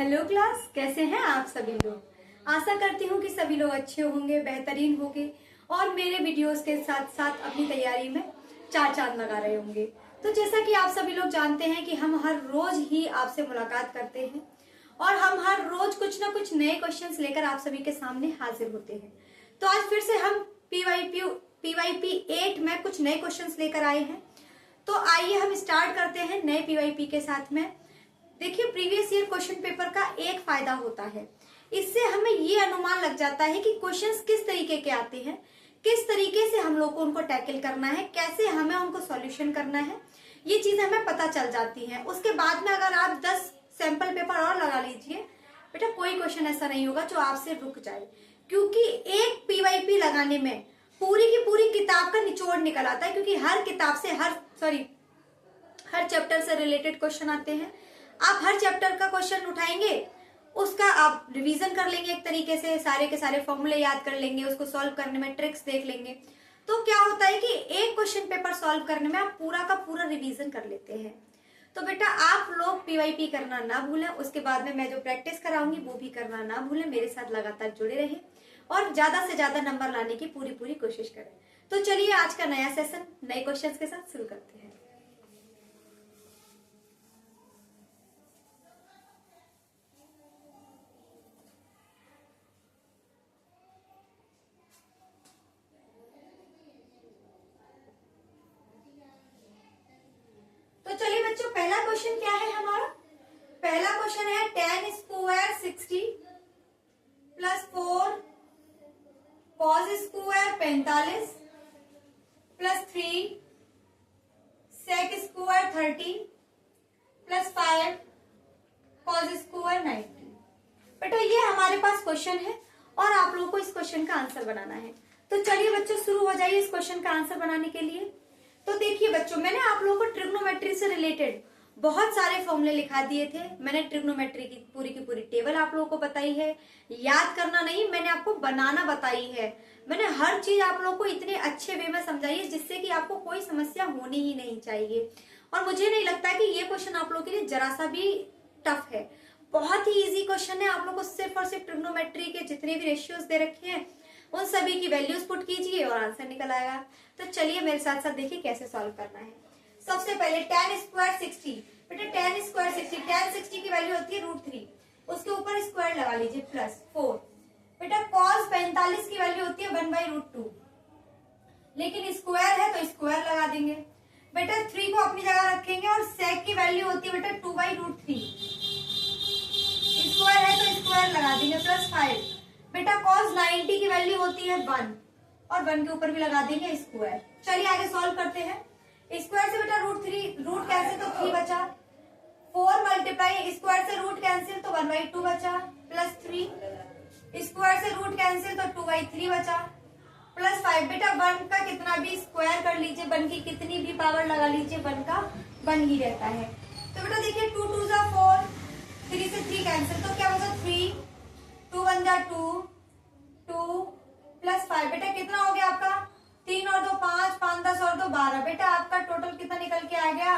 Hello class, कैसे हैं आप सभी लोग। आशा करती हूँ कि सभी लोग अच्छे होंगे, बेहतरीन होंगे और मेरे वीडियोस के साथ साथ अपनी तैयारी में चार चांद लगा रहे होंगे। तो जैसा कि आप सभी लोग जानते हैं कि हम हर रोज ही आपसे मुलाकात करते हैं और हम हर रोज कुछ ना कुछ नए क्वेश्चंस लेकर आप सभी के सामने हाजिर होते हैं। तो आज फिर से हम पीवाईपी 8 में कुछ नए क्वेश्चंस लेकर आए हैं। तो आइए हम स्टार्ट करते हैं नए पीवाईपी के साथ में। देखिए, प्रीवियस ईयर क्वेश्चन पेपर का एक फायदा होता है, इससे हमें ये अनुमान लग जाता है कि क्वेश्चंस किस तरीके के आते हैं, किस तरीके से हम लोग को उनको टैकल करना है, कैसे हमें उनको सॉल्यूशन करना है, ये चीजें हमें पता चल जाती हैं। उसके बाद में अगर आप 10 सैंपल पेपर और लगा लीजिए बेटा, कोई क्वेश्चन ऐसा नहीं होगा जो आपसे रुक जाए, क्योंकि एक पीवाईपी लगाने में पूरी की पूरी किताब का निचोड़ निकल आता है। क्योंकि हर किताब से हर चैप्टर से रिलेटेड क्वेश्चन आते हैं। आप हर चैप्टर का क्वेश्चन उठाएंगे, उसका आप रिवीजन कर लेंगे, एक तरीके से सारे के सारे फॉर्मूले याद कर लेंगे, उसको सॉल्व करने में ट्रिक्स देख लेंगे। तो क्या होता है कि एक क्वेश्चन पेपर सॉल्व करने में आप पूरा का पूरा रिवीजन कर लेते हैं। तो बेटा आप लोग पीवाईपी करना ना भूलें, उसके बाद में मैं जो प्रैक्टिस कराऊंगी वो भी करना ना भूलें। मेरे साथ लगातार जुड़े रहें और ज्यादा से ज्यादा नंबर लाने की पूरी कोशिश करें। तो चलिए आज का नया सेशन नए क्वेश्चंस के साथ शुरू करते हैं। तो चलिए बच्चों, पहला क्वेश्चन क्या है हमारा। पहला क्वेश्चन है tan square 60 plus 4 cos square 45 plus 3 sec square 30 plus 5 cos square 90। बेटा ये हमारे पास क्वेश्चन है और आप लोगों को इस क्वेश्चन का आंसर बनाना है। तो चलिए बच्चों शुरू हो जाइए इस क्वेश्चन का आंसर बनाने के लिए। तो देखिए बच्चों, मैंने आप लोगों को ट्रिग्नोमेट्री से रिलेटेड बहुत सारे फॉर्मूले लिखा दिए थे। मैंने ट्रिग्नोमेट्री की पूरी टेबल आप लोगों को बताई है। याद करना नहीं, मैंने आपको बनाना बताई है। मैंने हर चीज आप लोगों को इतने अच्छे वे में समझाई है जिससे कि आपको कोई समस्या होनी ही नहीं चाहिए। और मुझे नहीं लगता कि ये क्वेश्चन आप लोगों के लिए जरा सा भी टफ है। बहुत ही इजी क्वेश्चन है। आप लोग को सिर्फ और सिर्फ ट्रिग्नोमेट्री के जितने भी रेशियोज दे रखे हैं उन सभी की वैल्यूज पुट कीजिए और आंसर निकल आएगा। तो चलिए मेरे साथ साथ देखिए कैसे सॉल्व करना है। सबसे पहले tan स्क्वायर 60, बेटा tan स्क्वायर 60, tan 60 की वैल्यू होती है √3, उसके ऊपर स्क्वायर लगा लीजिए प्लस 4। बेटा cos 45 की वैल्यू होती है 1/√2, लेकिन स्क्वायर है तो स्क्वायर लगा देंगे। बेटा 3 को अपनी जगह रखेंगे और sec की वैल्यू होती है बेटा 2/√3, स्क्वायर है तो स्क्वायर लगा देंगे प्लस 5। बेटा cos 90 की वैल्यू होती है 1 और 1 के ऊपर भी लगा देंगे स्क्वायर। चलिए आगे सॉल्व करते हैं। स्क्वायर से बेटा रूट कैंसिल तो 3 बचा, 4 मल्टीप्लाई स्क्वायर से रूट कैंसिल तो 1/2 बचा, प्लस 3 स्क्वायर से रूट कैंसिल तो 2/3 बचा, प्लस 5। बेटा 1 का कितना भी स्क्वायर कर लीजिए, 1 की कितनी भी पावर लगा लीजिए, 1 का 1 ही रहता है। तो बेटा देखिए 2 2 जा 4, 3 से 3 कैंसिल तो क्या होगा 3, 2 1 जा 2, 2 प्लस 5। बेटा कितना हो गया आपका 3 और 2 5, 5 10 और 2 12। बेटा आपका टोटल कितना निकल के आ गया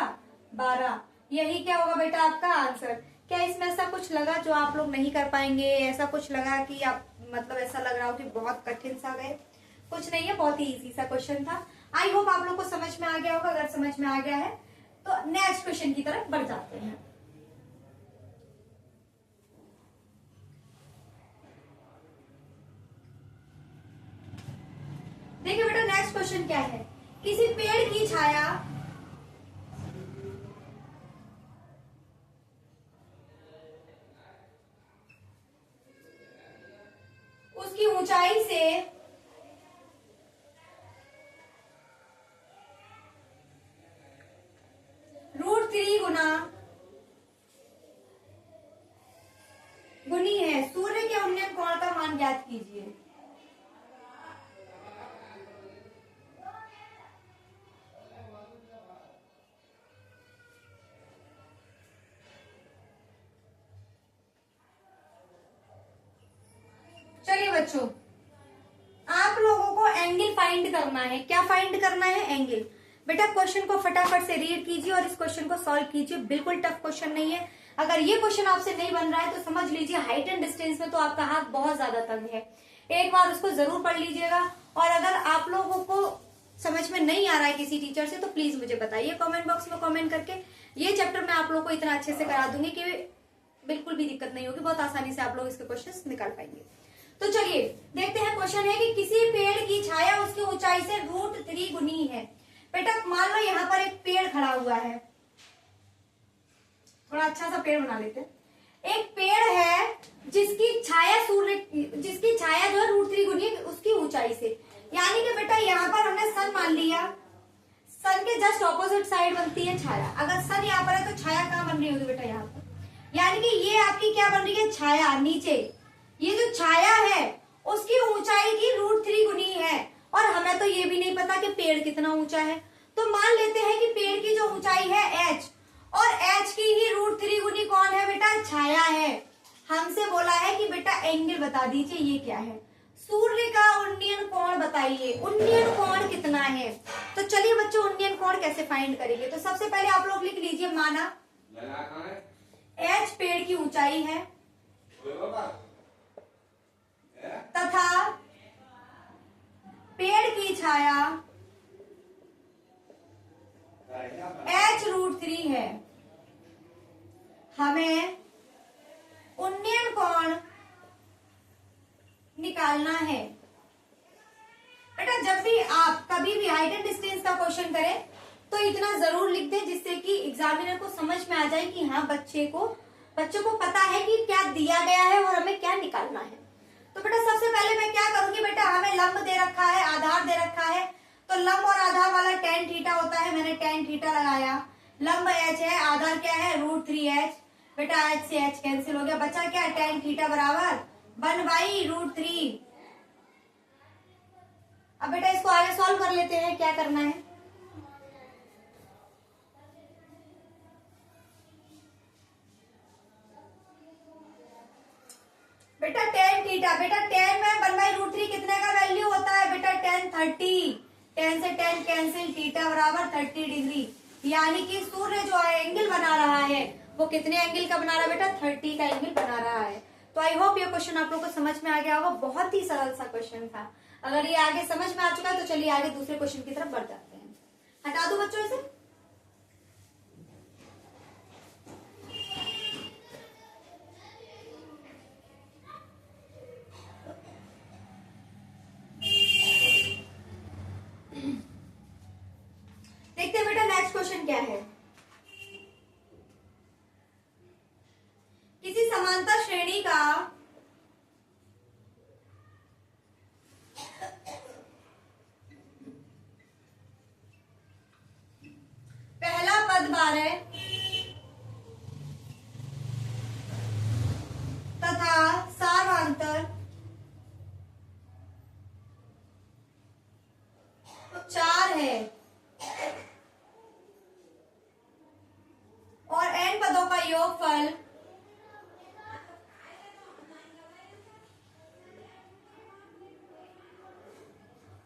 12। यही क्या होगा बेटा आपका आंसर। क्या इसमें ऐसा कुछ लगा जो आप लोग नहीं कर पाएंगे, ऐसा कुछ लगा कि आप मतलब ऐसा लग रहा हो कि बहुत कठिन सा गए? कुछ नहीं है, बहुत ही इजी सा क्वेश्चन था। आई होप आप लोग को समझ में आ गया होगा। अगर समझ में आ गया है तो नेक्स्ट क्वेश्चन की तरफ बढ़ जाते हैं। देखिए बेटा नेक्स्ट क्वेश्चन क्या है। किसी पेड़ की छाया उसकी ऊंचाई से √3 गुनी है। सूर्य के उन्नयन कोण का मान ज्ञात कीजिए। चलिए बच्चों, आप लोगों को एंगल फाइंड करना है। क्या फाइंड करना है? एंगल। बेटा क्वेश्चन को फटाफट से रीड कीजिए और इस क्वेश्चन को सॉल्व कीजिए। बिल्कुल टफ क्वेश्चन नहीं है। अगर ये क्वेश्चन आपसे नहीं बन रहा है तो समझ लीजिए हाइट एंड डिस्टेंस में तो आपका हाथ बहुत ज्यादा तंग है। एक बार उसको जरूर पढ़ लीजिएगा। और अगर आप लोगों को समझ में नहीं आ रहा है किसी टीचर से तो प्लीज मुझे बताइए कमेंट बॉक्स में कमेंट करके। ये चैप्टर मैं आप लोगों को इतना अच्छे से करा दूंगी कि बिल्कुल भी दिक्कत नहीं होगी, बहुत आसानी से आप लोग इसके क्वेश्चंस निकाल पाएंगे। तो चलिए देखते हैं। क्वेश्चन है कि किसी पेड़ की छाया उसकी ऊंचाई से √3 गुनी है। बेटा मान लो यहाँ पर एक पेड़ खड़ा हुआ है, थोड़ा अच्छा सा पेड़ बना लेते हैं। एक पेड़ है जिसकी छाया जो है √3 गुनी है उसकी ऊंचाई से। यानी कि बेटा यहाँ पर हमने सन मान लिया, सन के जस्ट ऑपोजिट साइड बनती है छाया। अगर सन यहाँ पर है तो छाया कहाँ बन रही होगी बेटा? यहाँ पर। यानी कि ये आपकी क्या बन रही है? छाया। नीचे ये जो छाया है उसकी ऊंचाई की √3 गुनी है। और हमें तो ये भी नहीं पता कि पेड़ कितना ऊंचा है, तो मान लेते हैं कि पेड़ की जो ऊंचाई है h, और h की ही √3 गुनी कौन है बेटा? छाया है। हमसे बोला है कि बेटा एंगल बता दीजिए ये क्या है? सूर्य का उन्नयन कोण बताइए। उन्नयन कोण कितना है? तो चलिए बच्चों उन्नयन कोण कैसे फाइंड करेंगे? तो सबसे पहले आप लोग लिख लीजिए, माना h पेड़ की ऊंचाई है तथा पेड़ की छाया h√3 है। हमें उन्नयन कोण निकालना है। बेटा जब भी आप कभी भी हाइट एंड डिस्टेंस का क्वेश्चन करें तो इतना जरूर लिख दें जिससे कि एग्जामिनर को समझ में आ जाए कि हाँ बच्चे को पता है कि क्या दिया गया है और हमें क्या निकालना है। तो बेटा सबसे पहले मैं क्या करूंगी, बेटा हमें लंब दे रखा है, आधार दे रखा है, तो लंब और आधार वाला tan थीटा होता है। मैंने tan थीटा लगाया। लंब h है, आधार क्या है? √3h। बेटा h से h कैंसिल हो गया, बचा क्या? tan थीटा बराबर 1/√3। अब बेटा इसको आगे सॉल्व कर लेते हैं, क्या करना है? बेटा tan थीटा, बेटा tan में 1/√3 कितने का वैल्यू होता है बेटा? tan 30। tan से tan कैंसिल, थीटा बराबर 30 डिग्री। यानी कि सूर्य जो है एंगल बना रहा है वो कितने एंगल का बना रहा है बेटा? 30 का एंगल बना रहा है। तो आई होप ये क्वेश्चन आप लोगों को समझ में आ गया होगा। बहुत ही सरल सा क्वेश्चन था। अगर ये आगे समझ में आ चुका है तो चलिए आगे दूसरे क्वेश्चन की तरफ बढ़ जाते हैं। हटा दो बच्चों इसे। देखते हैं बेटा नेक्स्ट क्वेश्चन क्या है। किसी समांतर श्रेणी का पहला पद 12 तथा सामांतर 4 है और n पदों का योगफल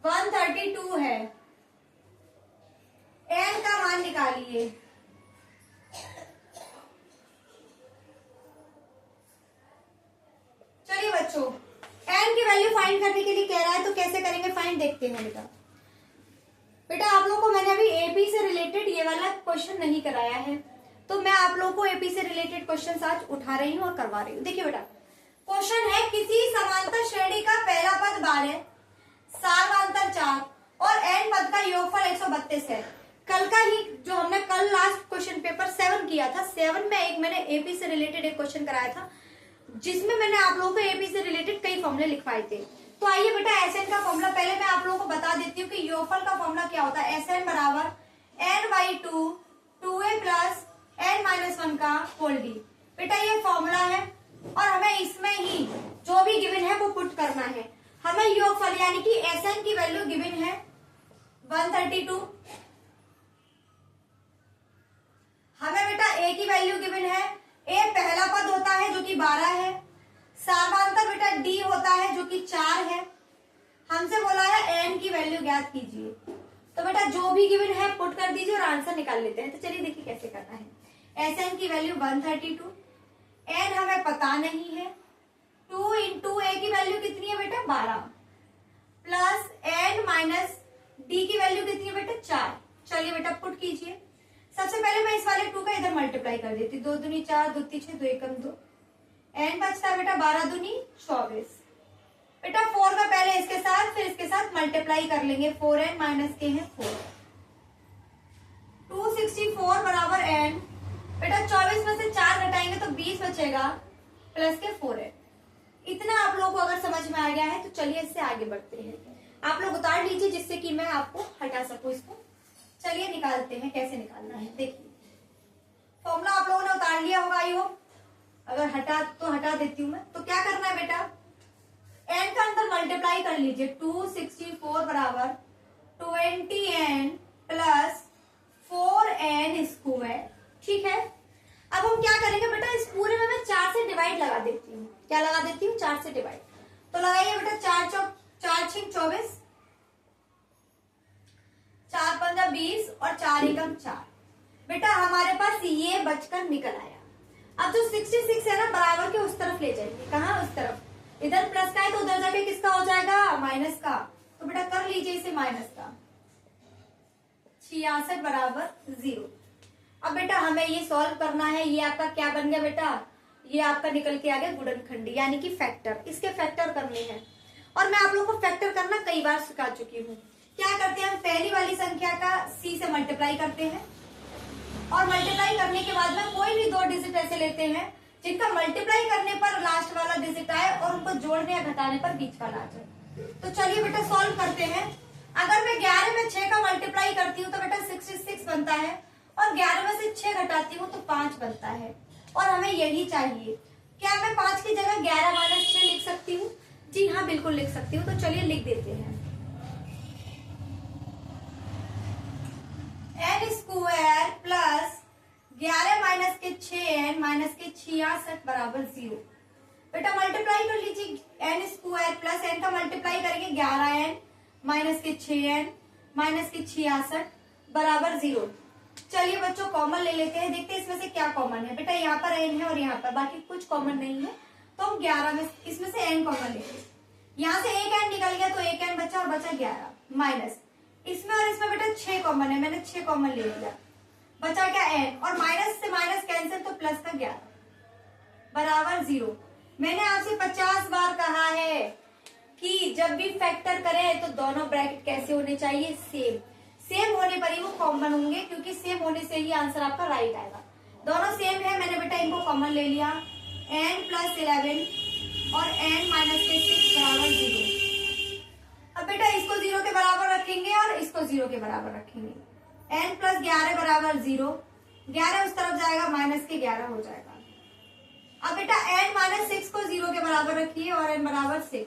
132 है। n का मान निकालिए। चलिए बच्चों n की वैल्यू फाइंड करने के लिए कह रहा है तो कैसे करेंगे फाइंड, देखते हैं बेटा। बेटा आप लोगों को मैंने अभी एपी से रिलेटेड ये वाला क्वेश्चन नहीं कराया है, तो मैं आप लोगों को एपी से रिलेटेड क्वेश्चन आज उठा रही हूँ और करवा रही हूँ। देखिए बेटा क्वेश्चन है किसी समांतर श्रेणी का पहला पद 12, सामांतर 4 और n पद का योगफल 132 है। कल का ही जो हमने कल लास्ट क्वेश्चन पेपर 7 किया था, 7 में एक मैंने एपी से रिलेटेड एक क्वेश्चन कराया था जिसमें मैंने आप लोगों को एपी से रिलेटेड कई फॉर्मूले लिखवाए थे। तो आइए बेटा एसएन का फॉर्मूला पहले मैं आप लोगों को बता देती हूँ कि योगफल का फॉर्मूला क्या होता है। एसएन बराबर n/2 2a प्लस n-1 का होल डी। बेटा ये फॉर्मूला है और हमें इसमें ही जो भी गिवन है वो पुट करना है। हमें योगफल यानी कि एसएन की वैल्यू गिवन है 132, हमें बेटा ए की वैल्यू गिवन है, ए पहला पद होता है जो कि 12 है, समांतर बेटा डी होता है जो कि 4 है, हमसे बोला है एन की वैल्यू ज्ञात कीजिए। तो बेटा जो भी गिवन है पुट कर दीजिए और आंसर निकाल लेते हैं। तो चलिए देखिए कैसे करना है। एस एन की वैल्यू 132, एन हमें पता नहीं है, 2 इंटू ए की वैल्यू कितनी है बेटा 12, प्लस एन माइनस डी की वैल्यू कितनी है बेटा 4। चलिए बेटा पुट कीजिए। सबसे पहले मैं इस वाले 2 का इधर मल्टीप्लाई कर देती, 2 दूनी 4, 2 3 6, 2 एकम 2, एन बचता है बेटा 12 दूनी 24। बेटा 4 का पहले इसके साथ फिर इसके साथ मल्टीप्लाई कर लेंगे, 4n माइनस के है 4, 264 बराबर n। बेटा 24 में से 4 घटाएंगे तो 20 बचेगा, प्लस के 4n। इतना आप लोगों को अगर समझ में आ गया है तो चलिए इससे आगे बढ़ते हैं। आप लोग उतार लीजिए जिससे कि मैं आपको हटा सकूं इसको। चलिए निकालते हैं, कैसे निकालना है देखिए। फॉर्मूला आप लोगों ने उतार लिया होगा आई होप, अगर हटा देती हूं मैं। तो क्या करना है बेटा, n का अंदर मल्टीप्लाई कर लीजिए, 264 बराबर 20n प्लस 4n स्क्वायर। ठीक है, अब हम क्या करेंगे बेटा, इस पूरे में मैं 4 से डिवाइड लगा देती हूँ। क्या लगा देती हूँ, 4 से डिवाइड। तो लगाइए बेटा, 4 चौक 4 6 24, 4 15 20 और 4 एकम 4। बेटा हमारे पास ये बचकर निकल आया। अब जो 66 है ना, बराबर के उस तरफ ले जाएंगे। कहाँ, उस तरफ। इधर प्लस का है तो उधर जाके किसका हो जाएगा, माइनस का। तो बेटा कर लीजिए इसे माइनस का, 66 बराबर 0। अब बेटा हमें ये सॉल्व करना है। ये आपका क्या बन गया बेटा, ये आपका निकल के आ गया गुणनखंडी, यानी कि फैक्टर। इसके फैक्टर करने हैं और मैं आप लोगों को फैक्टर करना कई बार सिखा चुकी हूँ। क्या करते हैं हम, पहली वाली संख्या का c से मल्टीप्लाई करते हैं और मल्टीप्लाई करने के बाद में कोई भी 2 डिजिट ऐसे लेते हैं जिनका मल्टीप्लाई करने पर लास्ट वाला डिजिट आए और उनको जोड़ने या घटाने पर बीच वाला आ जाए। तो चलिए बेटा सॉल्व करते हैं। अगर मैं 11 में 6 का मल्टीप्लाई करती हूँ तो बेटा 66 बनता है, और 11 में से 6 घटाती हूँ तो 5 बनता है, और हमें यही चाहिए। क्या मैं 5 की जगह 11 माइनस 6 लिख सकती हूँ? जी हाँ, बिल्कुल लिख सकती हूँ। तो चलिए लिख देते हैं, एन स्क्वायर प्लस 11 माइनस के 6n माइनस के 66 बराबर 0। बेटा मल्टीप्लाई कर लीजिए, एन स्क्वायर प्लस एन का मल्टीप्लाई करेंगे 11n माइनस के 6n माइनस के 66 बराबर 0। चलिए बच्चों कॉमन ले लेते हैं, देखते हैं इसमें से क्या कॉमन है। बेटा यहाँ पर n है और यहाँ पर, बाकी कुछ कॉमन नहीं है, तो हम 11 में इसमें से n कॉमन लेंगे। यहाँ से एक n निकल गया तो एक n बचा और बचा 11 माइनस इसमें, और इसमें बेटा 6 कॉमन है, मैंने 6 कॉमन ले लिया, बचा क्या n, और माइनस से माइनस कैंसिल तो प्लस का 11 बराबर 0। मैंने आपसे 50 बार कहा है कि जब भी फैक्टर करें तो दोनों ब्रैकेट कैसे होने चाहिए, सेम। सेम होने पर ही वो कॉमन होंगे, क्योंकि सेम होने से ही आंसर आपका राइट आएगा। दोनों सेम है, मैंने बेटा इनको कॉमन ले लिया, n प्लस 11 और n माइनस के 6 बराबर 0। अब बेटा इसको 0 के बराबर रखेंगे और इसको 0 के बराबर रखेंगे, n प्लस 11 बराबर 0, 11 उस तरफ जाएगा माइनस के 11 हो जाएगा। अब बेटा n माइनस 6 को 0 के बराबर रखिए और n बराबर 6।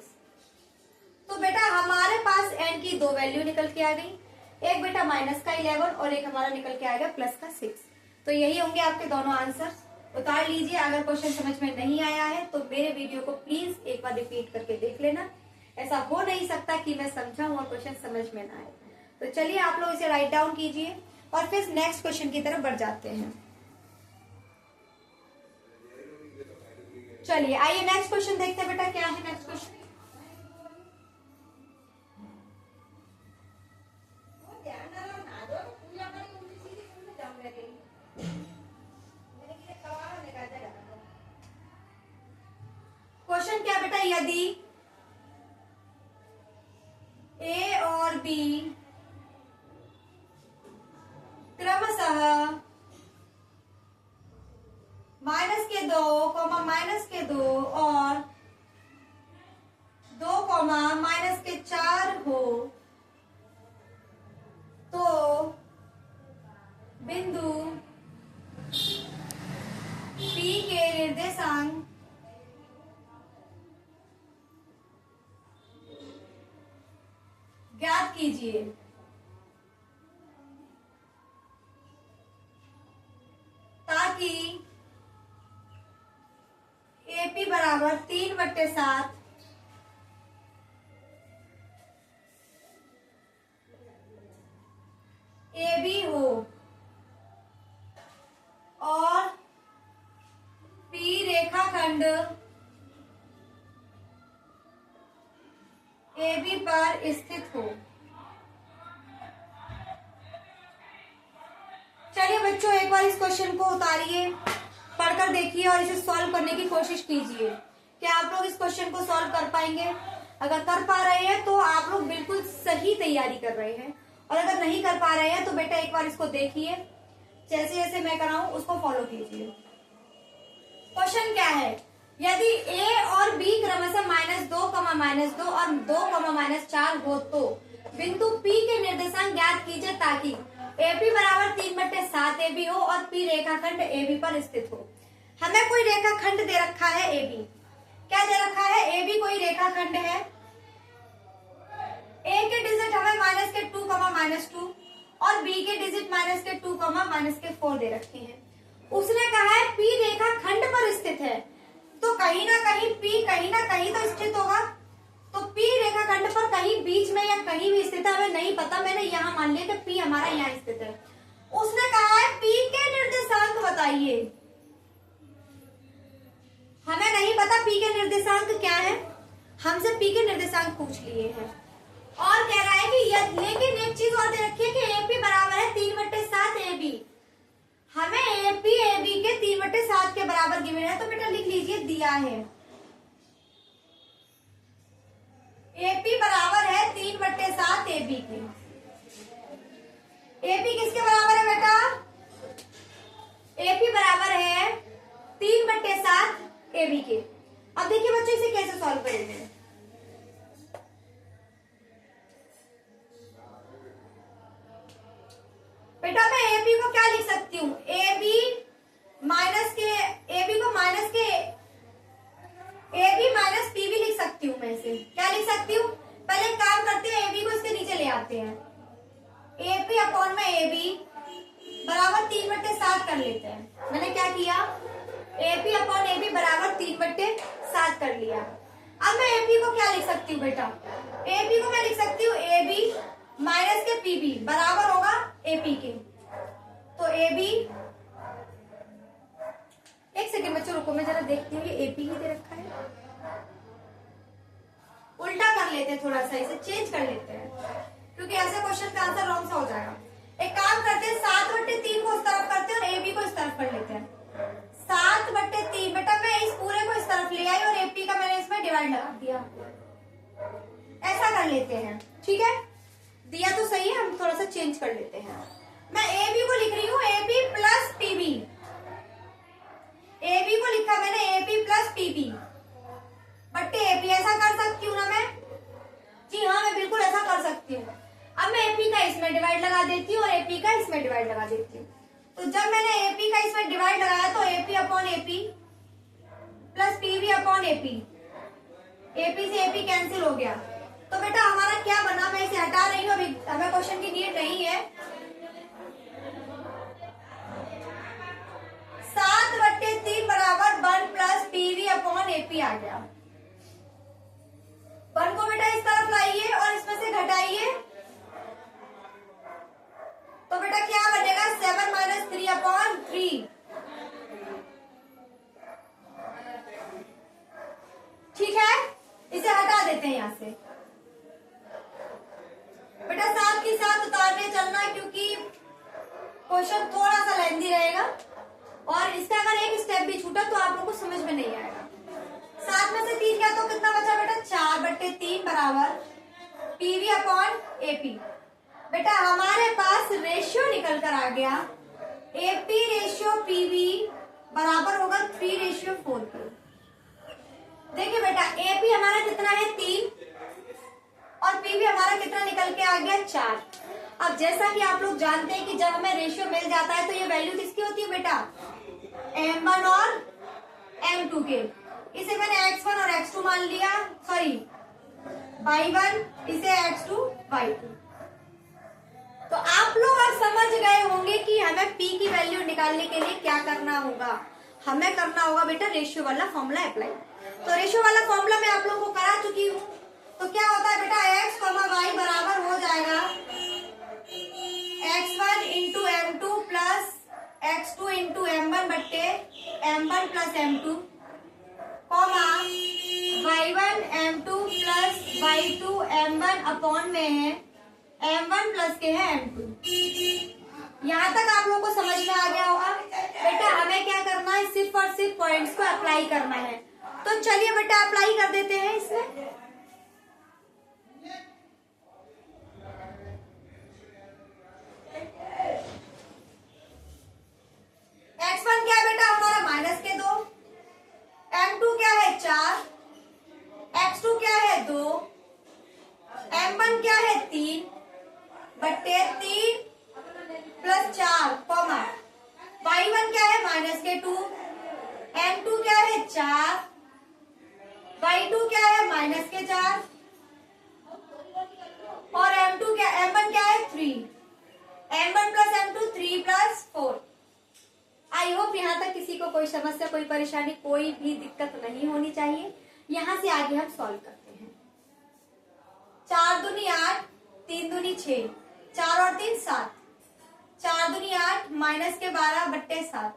तो बेटा हमारे पास n की 2 वैल्यू निकल के आ गई, एक बेटा माइनस का 11 और एक हमारा निकल के आ गया प्लस का 6। तो यही होंगे आपके दोनों आंसर। उतार लीजिए। अगर क्वेश्चन समझ में नहीं आया है तो मेरे वीडियो को प्लीज एक बार रिपीट करके देख लेना। ऐसा हो नहीं सकता कि मैं समझाऊं और क्वेश्चन समझ में ना आए। तो चलिए आप लोग इसे राइट डाउन कीजिए और फिर नेक्स्ट क्वेश्चन की तरफ बढ़ जाते हैं। चलिए आइए नेक्स्ट क्वेश्चन देखते हैं। बेटा क्या है नेक्स्ट क्वेश्चन, क्वेश्चन क्या बेटा, यदि ए और बी क्रमशः माइनस के 2 माइनस के 2 और 2 माइनस के 4 हो तो बिंदु P के निर्देशांक ज्ञात कीजिए। ताकि AP बराबर 3/7 AB हो और खंड AB पर स्थित हो। चलिए बच्चों, एक बार इस क्वेश्चन को उतारिए, पढ़कर देखिए और इसे सॉल्व करने की कोशिश कीजिए। क्या आप लोग इस क्वेश्चन को सॉल्व कर पाएंगे? अगर कर पा रहे हैं तो आप लोग बिल्कुल सही तैयारी कर रहे हैं, और अगर नहीं कर पा रहे हैं तो बेटा एक बार इसको देखिए, जैसे जैसे मैं कराऊं उसको फॉलो कीजिए। क्वेश्चन क्या है? यदि A और B क्रमशः -2, -2 और 2, -4 हो तो बिंदु P के निर्देशांक ज्ञात कीजिए ताकि AP बराबर 3/7 AB हो और P रेखाखंड AB पर स्थित हो। हमें कोई रेखाखंड दे रखा है AB। क्या दे रखा है? AB कोई रेखाखंड है। A के डिजिट हमें -2, -2 और B के डिजिट -2, -4 दे रखे हैं। उसने कहा है P रेखाखंड पर स्थित है, तो कहीं ना कहीं P कहीं ना कहीं तो स्थित होगा। तो P रेखाखंड पर कहीं बीच में या कहीं भी स्थित है, हमें नहीं पता। मैंने यहाँ मान लिया कि P हमारा यहाँ स्थित है। उसने कहा है P के निर्देशांक बताइए। हमें नहीं पता P के निर्देशांक क्या है, हमसे P के निर्देशांक पूछ लिए हैं। और कह रहा है कि लेकिन एक चीज और दे रखी है कि AP बराबर है 3/7 AB। हमें AP AB के 3/7 के बराबर गिवन है, तो बेटा लिख लीजिए दिया है AP बराबर है 3/7 AB के। AP किसके बराबर है बेटा? AP बराबर है 3/7 AB के। अब देखिए बच्चों, इसे कैसे सॉल्व करेंगे। बेटा मैं AB को क्या लिख सकती हूँ? AB माइनस PB लिख सकती हूँ। मैं इसे क्या लिख सकती हूँ? पहले एक काम करते हैं, AB को इसके नीचे ले आते हैं। AP अपॉन में AB बराबर 3/7 कर लेते हैं। मैंने क्या किया? AP अपॉन AB बराबर 3/7 कर लिया। अब मैं AP को क्या लिख सकती हूँ बेटा? AP को मैं लिख सकती हूँ AB माइनस के PB बराबर होगा AP के। तो AB, एक सेकेंड बच्चों रुको, मैं जरा देखती हूँ ये AP ही दे रखा है। उल्टा कर लेते हैं, थोड़ा सा इसे चेंज कर लेते हैं, क्योंकि ऐसे क्वेश्चन का आंसर रॉन्ग सा हो जाएगा। एक काम करते हैं, 7/3 को इस तरफ करते हैं और AB को इस तरफ कर लेते हैं। 7/3 बेटा मैं इस पूरे को इस तरफ ले आई और AP का मैंने इसमें डिवाइड लगा दिया। ऐसा कर लेते हैं, ठीक है? दिया तो सही है, हम थोड़ा सा चेंज कर लेते हैं। मैं AB को लिख रही हूँ AB प्लस PB। AB को लिखा मैंने AB प्लस PB बट्टे AP। ऐसा कर सकती हूँ ना मैं? जी हाँ, मैं बिल्कुल ऐसा कर सकती हूँ। अब मैं AP का इसमें डिवाइड लगा देती हूँ और AP का इसमें डिवाइड लगा देती हूँ। तो जब मैंने AP का इसमें डिवाइड लगाया तो AP upon AP plus PB upon AP, AP से AP कैंसिल हो गया। तो बेटा हमारा क्या बना? मैं इसे हटा रही हूँ, अभी हमें क्वेश्चन की नीड नहीं है। 7/3 बराबर 1 प्लस PB अपॉन AP आ गया। 1 को बेटा इस तरफ लाइए और इसमें से घटाइए, तो बेटा क्या बनेगा? 7 - 3 अपॉन 3। ठीक है, इसे हटा देते हैं यहां से। बेटा साथ के साथ उतारने चलना, क्योंकि क्वेश्चन थोड़ा सा लेंथी रहेगा और इसका अगर एक स्टेप भी छूटा तो आप लोगों को समझ में नहीं आएगा। 7 में से 3 गया तो कितना बचा बेटा? 4/3 बराबर PB अपॉन AP। बेटा हमारे पास रेशियो निकल कर आ गया AP रेशियो PB बराबर होगा 3:4 के। देखिए बेटा AP हमारा कितना है? 3 और PB हमारा कितना निकल के आ गया? 4। अब जैसा कि आप लोग जानते हैं कि जब हमें रेशियो मिल जाता है तो ये वैल्यू किसकी होती है बेटा? M1 और M2 के। इसे मैंने X1 और X2 मान लिया, सॉरी Y1, इसे X2 Y2। तो आप लोग अब समझ गए होंगे कि हमें P की वैल्यू निकालने के लिए क्या करना होगा। हमें करना होगा बेटा रेशियो वाला फॉर्मूला अप्लाई। तो रेशियो वाला फॉर्मूला मैं आप लोगों को करा चुकी हूँ। तो क्या होता है बेटा? X, Y बराबर हो जाएगा X1 into M2 plus X2 into M1 बट्टे M1 plus M2 y2 m1 upon में है m1 प्लस के है m2। यहाँ तक आप लोगों को समझ में आ गया होगा। बेटा हमें क्या करना है, सिर्फ और सिर्फ पॉइंट्स को अप्लाई करना है। तो चलिए बेटा अप्लाई कर देते हैं इसमें। x1 क्या है बेटा हमारा -2, m2 क्या है 4, x2 क्या है 2, m1 क्या है 3 बट्टे 3 प्लस 4 कॉमा y1 क्या है -2, m2 क्या है 4, y2 क्या है -4 और m1 क्या है 3, m1 plus m2 3 plus 4। I hope यहाँ तक किसी को कोई समस्या, कोई परेशानी, कोई भी दिक्कत नहीं होनी चाहिए। यहाँ से आगे हम सॉल्व करते हैं। 4 दूनी 8, 3 दूनी 6, 4 और 3 7, 4 दूनी 8 -12 बट्टे 7।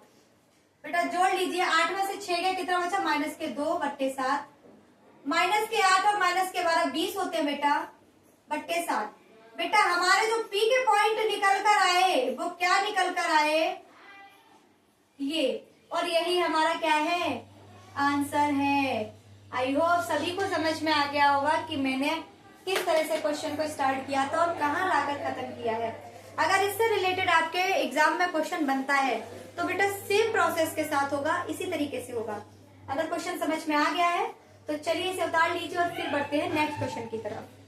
बेटा जोड़ लीजिए, 8 में से 6 गए कितना बचा -2 बट्टे 7, -8 और -12 20 होते हैं बेटा बट्टे 7। बेटा हमारे जो पी के पॉइंट निकल कर आए वो क्या निकल कर आए, ये, और यही हमारा क्या है आंसर है। आई होप सभी को समझ में आ गया होगा कि मैंने किस तरह से क्वेश्चन को स्टार्ट किया था और कहाँ लाकर खत्म किया है। अगर इससे रिलेटेड आपके एग्जाम में क्वेश्चन बनता है तो बेटा सेम प्रोसेस के साथ होगा, इसी तरीके से होगा। अगर क्वेश्चन समझ में आ गया है तो चलिए इसे उतार लीजिए और फिर बढ़ते हैं नेक्स्ट क्वेश्चन की तरफ।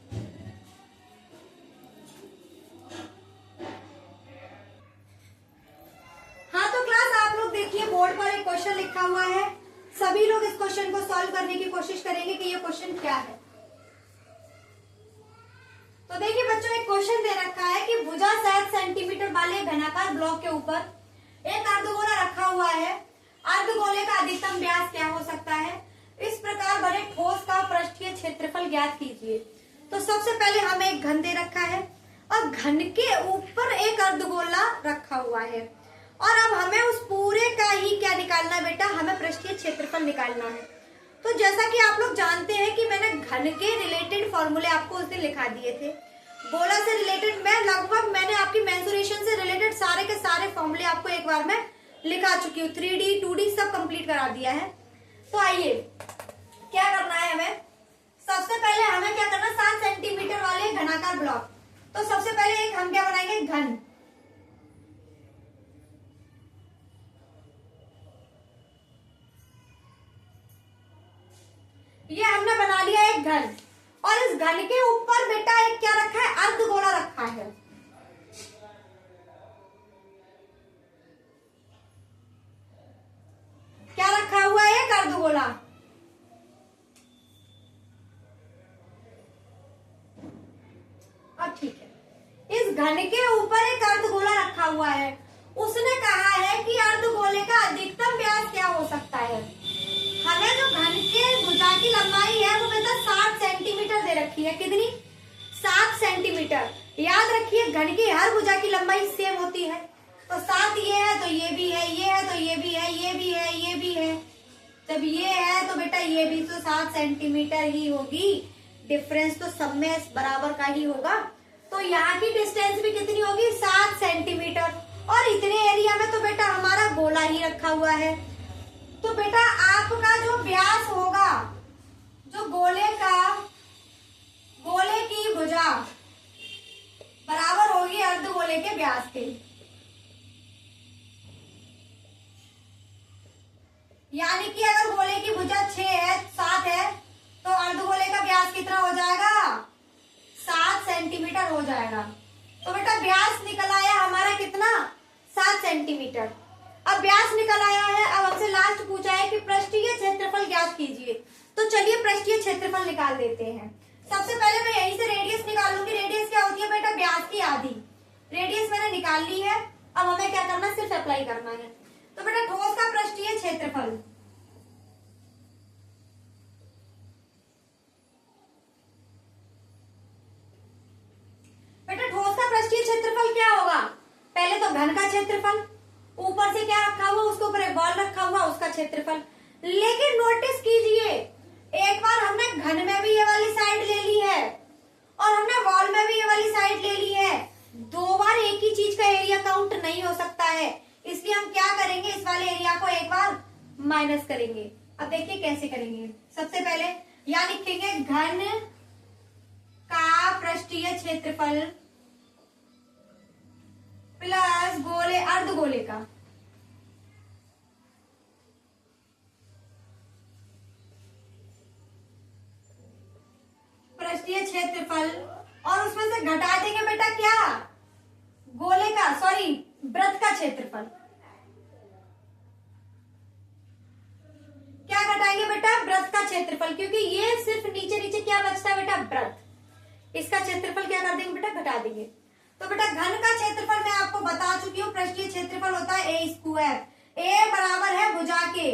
हाँ तो क्लास आप लोग देखिए, बोर्ड पर एक क्वेश्चन लिखा हुआ है। सभी लोग इस क्वेश्चन को सॉल्व करने की कोशिश करेंगे कि ये क्वेश्चन क्या है। तो देखिए बच्चों, एक क्वेश्चन दे रखा है कि भुजा 7 सेंटीमीटर वाले घनाकार ब्लॉक के ऊपर एक अर्धगोला रखा हुआ है। अर्धगोले का अधिकतम व्यास क्या हो सकता है? इस प्रकार बने ठोस का पृष्ठीय क्षेत्रफल ज्ञात कीजिए। तो सबसे पहले हमें एक घन दे रखा है और घन के ऊपर एक अर्धगोला रखा हुआ है और अब हमें उस पूरे का ही क्या निकालना है बेटा, हमें पृष्ठीय क्षेत्रफल निकालना है। तो जैसा कि आप लोग जानते हैं कि मैंने घन के रिलेटेड फॉर्मूले आपको उस दिन लिखा दिए थे। गोला से रिलेटेड मैंने आपकी मेंसुरेशन से रिलेटेड सारे के सारे फॉर्मूले आपको एक बार में लिखा चुकी हूँ। 3D 2D सब कंप्लीट करा दिया है। तो आइए क्या करना है हमें, सबसे पहले हमें क्या करना है, 7 सेंटीमीटर वाले घनाकार ब्लॉक। तो सबसे पहले एक हम क्या बनाएंगे, घन। ये हमने बना लिया एक घन और इस घन के ऊपर बेटा एक क्या रखा है, अर्धगोला रखा है। क्या रखा हुआ है, एक अर्धगोला। अब ठीक है, इस घन के ऊपर एक अर्धगोला रखा हुआ है। उसने कहा है कि अर्धगोले का अधिकतम व्यास क्या हो सकता है। हमें जो घन के भुजा की लंबाई है वो बेटा 60 सेंटीमीटर दे रखी है। कितनी, 7 सेंटीमीटर। याद रखिए घन की हर भुजा की लंबाई सेम होती है। तो 7 ये है तो ये भी है, ये है तो ये भी है, ये भी है, ये भी है। जब ये है तो बेटा ये भी तो 7 सेंटीमीटर ही होगी। डिफरेंस तो सब में बराबर का ही होगा। तो यहाँ की डिस्टेंस भी कितनी होगी, 7 सेंटीमीटर। और इतने एरिया में तो बेटा हमारा गोला ही रखा हुआ है। तो बेटा आपका जो व्यास होगा, जो गोले की भुजा बराबर होगी अर्धगोले के व्यास के। यानी कि अगर गोले की भुजा 6 है, 7 है, तो अर्धगोले का व्यास कितना हो जाएगा, 7 सेंटीमीटर हो जाएगा। तो बेटा व्यास निकल आया हमारा कितना, 7 सेंटीमीटर। अब व्यास निकल आया है। अब हमसे लास्ट पूछा है कि पृष्ठीय क्षेत्रफल ज्ञात कीजिए। तो चलिए पृष्ठीय क्षेत्रफल निकाल देते हैं। सबसे पहले मैं यहीं से रेडियस निकाल लूंगी। रेडियस क्या होती है बेटा, व्यास की आधी। रेडियस मैंने निकाल ली है। अब हमें क्या करना है, सिर्फ अप्लाई करना है। तो बेटा ठोस का पृष्ठीय क्षेत्रफल, बेटा ठोस का पृष्ठीय क्षेत्रफल क्या होगा, पहले तो घन का क्षेत्रफल, ऊपर से क्या रखा हुआ, उसके ऊपर एक बॉल रखा हुआ, उसका क्षेत्रफल। लेकिन नोटिस कीजिए एक बार हमने घन में भी ये वाली साइड ले ली है और हमने वॉल में भी ये वाली साइड ले ली है। दो बार एक ही चीज का एरिया काउंट नहीं हो सकता है, इसलिए हम क्या करेंगे, इस वाले एरिया को एक बार माइनस करेंगे। अब देखिए कैसे करेंगे। सबसे पहले यहां लिखेंगे घन का पृष्ठीय क्षेत्रफल प्लस गोले अर्धगोले का। पृष्ठीय क्षेत्रफल और उसमें से घटा देंगे बेटा क्या, गोले का, सॉरी वृत्त का क्षेत्रफल। क्या घटाएंगे बेटा, वृत्त का क्षेत्रफल, क्योंकि ये सिर्फ नीचे नीचे क्या बचता है बेटा, वृत्त। इसका क्षेत्रफल क्या कर देंगे बेटा, घटा देंगे। तो बेटा घन का क्षेत्रफल मैं आपको बता चुकी हूँ, पृष्ठीय क्षेत्रफल होता है ए स्क्वायर। ए बराबर है भुजा के,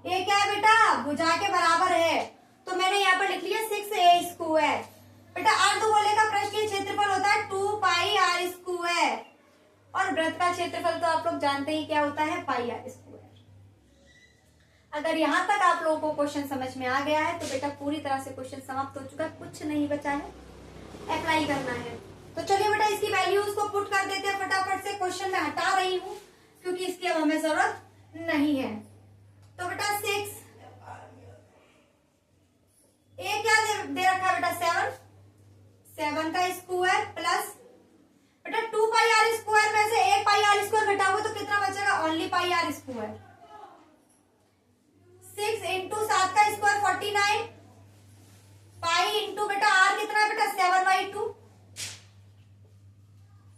ए क्या है बेटा, भुजा के बराबर है। तो मैंने यहाँ पर लिख लिया 6a स्क्वायर। बेटा अर्धगोले का पृष्ठीय क्षेत्रफल होता है 2 पाई आर स्क्वायर और वृत्त का क्षेत्रफल तो आप लोग जानते ही क्या होता है, पाई आर स्क्वायर। अगर यहां तक आप लोगों को क्वेश्चन समझ में आ गया है तो बेटा पूरी तरह से क्वेश्चन समाप्त हो चुका है, कुछ नहीं बचा है, अप्लाई करना है। तो चलिए बेटा इसकी वैल्यूज को पुट कर देते हैं फटाफट से। क्वेश्चन में हटा रही हूँ क्योंकि इसकी अब हमें जरूरत नहीं है। तो बेटा 6 ए क्या दे रखा है बेटा, 7 का स्क्वायर प्लस बेटा 2 पाई आर स्क्वायर में से 1 पाई आर स्क्वायर घटाओगे तो कितना बचेगा, only pi r square. 6 into 7 का स्क्वायर 49 पाई इंटू बेटा आर कितना है बेटा 7/2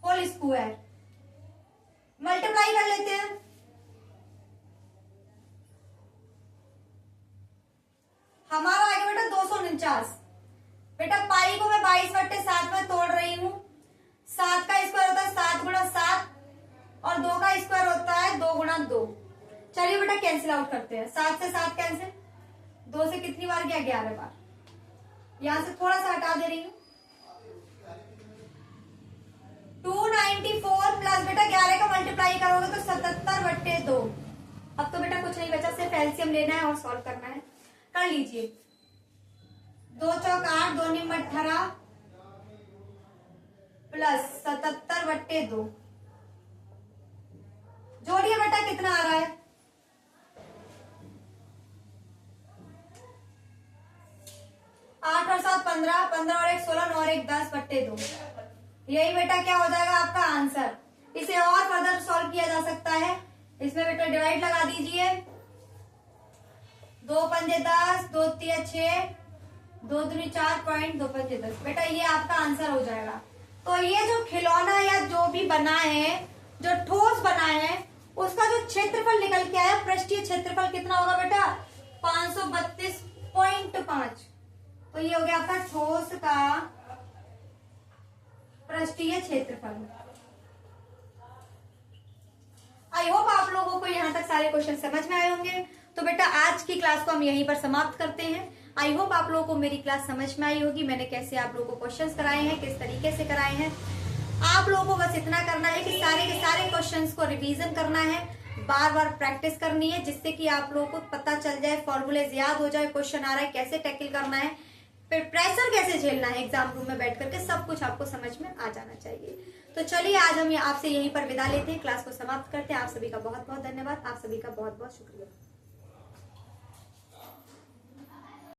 होल स्क्वायर। मल्टीप्लाई कर लेते हैं। हमारा आ गया बेटा 249। बेटा पाई को मैं 22/7 में तोड़ रही हूँ। 7 का स्क्वायर होता है 7 गुणा 7 और 2 का स्क्वायर होता है 2 गुणा 2। चलिए बेटा कैंसिल आउट करते हैं। 7 से 7 कैंसिल, 2 से कितनी बार गया, 11 बार। यहां से थोड़ा सा हटा दे रही हूँ। 294 प्लस बेटा 11 का मल्टीप्लाई करोगे तो 77/2। अब तो बेटा कुछ नहीं बचा, सिर्फ एलसीएम लेना है और सॉल्व करना है। कर लीजिए। 2 चौक 8, 2 निम 18 प्लस 77/2। जोड़िए बेटा कितना आ रहा है, 8 और 7 15, 15 और 1 16, 9 और 1 10/2। यही बेटा क्या हो जाएगा आपका आंसर। इसे और फर्दर सॉल्व किया जा सकता है। इसमें बेटा डिवाइड लगा दीजिए। 2 पंजे 10, 2 तिया 6, 2 दूनी 4 पॉइंट, 2 पंजे 10। बेटा ये आपका आंसर हो जाएगा। तो ये जो खिलौना या जो भी बना है, जो ठोस बना है, उसका जो क्षेत्रफल निकल के आया, पृष्ठीय क्षेत्रफल कितना होगा बेटा, 532.5। तो ये हो गया आपका ठोस का पृष्ठीय क्षेत्रफल। आई होप आप लोगों को यहाँ तक सारे क्वेश्चन समझ में आए होंगे। तो बेटा आज की क्लास को हम यहीं पर समाप्त करते हैं। आई होप आप लोगों को मेरी क्लास समझ में आई होगी। मैंने कैसे आप लोगों को क्वेश्चंस कराए हैं, किस तरीके से कराए हैं। आप लोगों को बस इतना करना है कि सारे के सारे क्वेश्चंस को रिवीजन करना है, बार बार प्रैक्टिस करनी है, जिससे कि आप लोगों को पता चल जाए, फॉर्मूलेज याद हो जाए, क्वेश्चन आ रहा है कैसे टैकल करना है, फिर प्रेशर कैसे झेलना है एग्जाम रूम में बैठ करके, सब कुछ आपको समझ में आ जाना चाहिए। तो चलिए आज हम आपसे यहीं पर विदा लेते हैं, क्लास को समाप्त करते हैं। आप सभी का बहुत बहुत धन्यवाद, आप सभी का बहुत बहुत शुक्रिया।